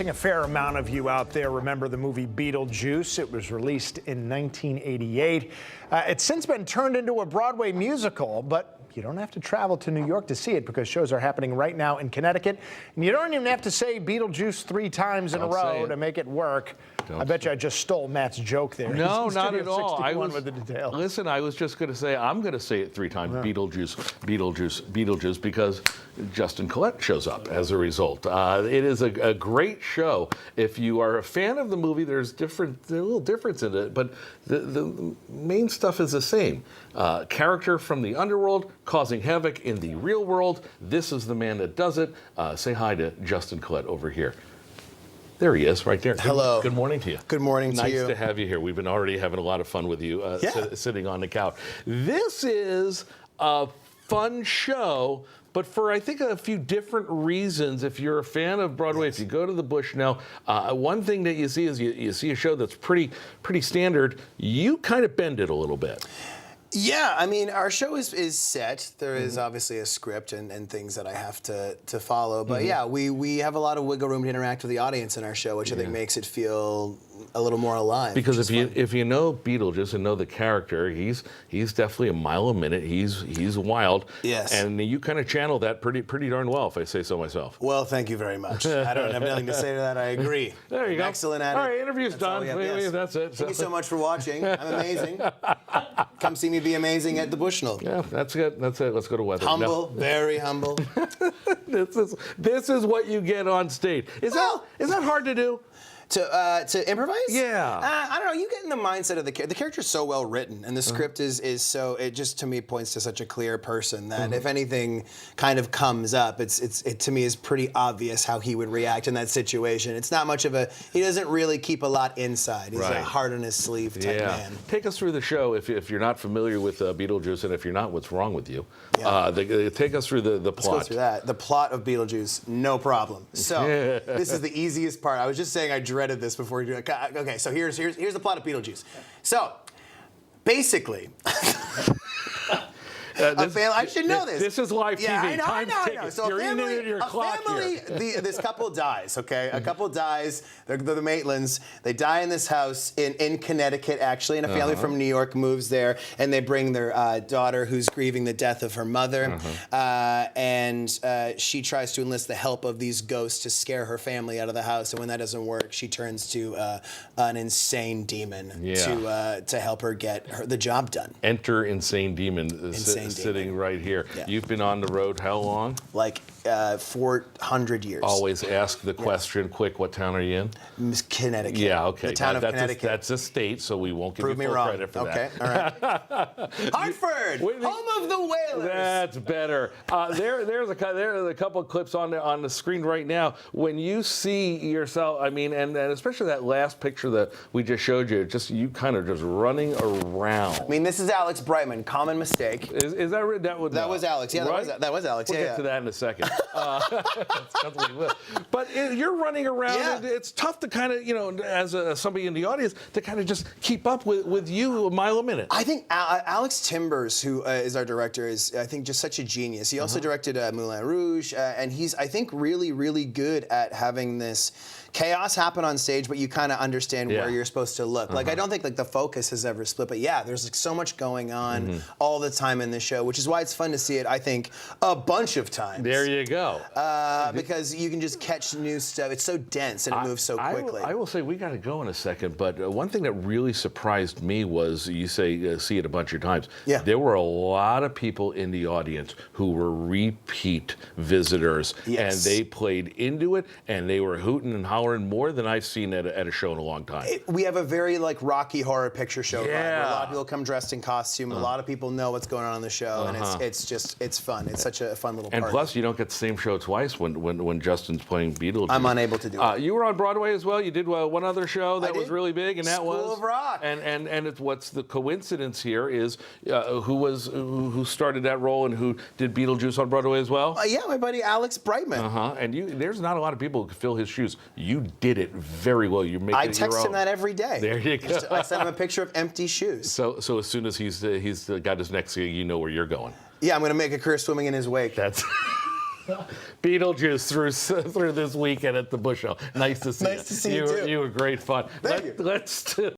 A fair amount of you out there remember the movie Beetlejuice. It was released in 1988. It's since been turned into a Broadway musical, but you don't have to travel to New York to see it because shows are happening right now in Connecticut. And you don't even have to say Beetlejuice 3 times in a row to make it work. I bet you I just stole Matt's joke there. No, not at all. With the detail. Listen, I was just going to say, I'm going to say it 3 times, Beetlejuice, Beetlejuice, Beetlejuice, because Justin Collette shows up as a result. It is a great show. If you are a fan of the movie, there's a little difference in it, but the main stuff is the same. Character from the underworld causing havoc in the real world. This is the man that does it. Say hi to Justin Collette over here. There he is, right there. Hello. Good morning to you. Good morning to you. Nice to have you here. We've been already having a lot of fun with you sitting on the couch. This is a fun show, but for, I think, a few different reasons. If you're a fan of Broadway, if you go to the Bushnell, one thing that you see is you see a show that's pretty standard. You kind of bend it a little bit. Yeah, I mean, our show is set. There is obviously a script and things that I have to follow. But yeah, we have a lot of wiggle room to interact with the audience in our show, which I think makes it feel a little more alive. Because if you know Beetlejuice and know the character, he's definitely a mile a minute. He's wild. Yes. And you kind of channel that pretty darn well, if I say so myself. Well, thank you very much. I don't have nothing to say to that. I agree. There you go. Excellent at it. All right, interview's done. That's it. Thank you so much for watching. I'm amazing. Come see me be amazing at the Bushnell. Yeah, that's good. That's it. Let's go to weather. Humble, very humble. This is what you get on stage. Is that hard to do? To improvise? Yeah. I don't know. You get in the mindset of the character. The character's so well written, and the script is so. It just to me points to such a clear person that if anything kind of comes up, it to me is pretty obvious how he would react in that situation. It's not much of a. He doesn't really keep a lot inside. He's a heart on his sleeve type man. Take us through the show if you're not familiar with Beetlejuice, and if you're not, what's wrong with you? Yeah. Take us through the plot. Let's go through that. The plot of Beetlejuice, no problem. So this is the easiest part. I was just saying I dreaded this before you do it. Okay, so here's the plot of Beetlejuice. So basically, I should know this. This is live TV. Yeah, I know. So You're eating into your clock here. This couple dies, okay? A couple dies. They're the Maitlands. They die in this house in Connecticut, actually, and a family from New York moves there, and they bring their daughter who's grieving the death of her mother, and she tries to enlist the help of these ghosts to scare her family out of the house, and when that doesn't work, she turns to an insane demon to help her get the job done. Enter insane demon. Sitting right here. Yeah. You've been on the road how long? Like 400 years. Always ask the question, quick, what town are you in? Connecticut. Yeah, okay. The town of Connecticut. That's a state, so we won't give you full credit for that. Okay, all right. Hartford, home of the Whalers. That's better. There's a couple of clips on the screen right now. When you see yourself, I mean, and especially that last picture that we just showed you, you kind of just running around. I mean, this is Alex Brightman. Common mistake. Is that right? That was Alex. Yeah, right? that was Alex. We'll get to that in a second. But you're running around. Yeah. And it's tough to kind of, as somebody in the audience, to kind of just keep up with you a mile a minute. I think Alex Timbers, who is our director, is I think just such a genius. He also directed Moulin Rouge, and he's I think really, really good at having this chaos happen on stage, but you kind of understand where you're supposed to look. Like I don't think the focus has ever split, but there's so much going on all the time in the show, which is why it's fun to see it. I think a bunch of times. There you go. Because you can just catch new stuff. It's so dense and it moves so quickly. I will say we got to go in a second, but one thing that really surprised me was you say see it a bunch of times. Yeah. There were a lot of people in the audience who were repeat visitors, and they played into it, and they were hooting and hollering more than I've seen at a show in a long time. We have a very Rocky Horror Picture Show vibe, where a lot of people come dressed in costume. A lot of people know what's going on in the show, and it's fun. It's such a fun little part. And plus, you don't get the same show twice when Justin's playing Beetlejuice. I'm unable to do it. You were on Broadway as well. You did one other show that was really big, and that was School of Rock. And what's the coincidence here is who started that role and who did Beetlejuice on Broadway as well? Yeah, my buddy Alex Brightman. And there's not a lot of people who could fill his shoes. You did it very well. You make I it your text own. him that every day. There you go. I send him a picture of empty shoes. So as soon as he's got his next gig, you know where you're going. Yeah, I'm going to make a career swimming in his wake. That's Beetlejuice through this weekend at the Bushnell. Nice to see you. Nice to see you too. You were great fun. Thank you. Let's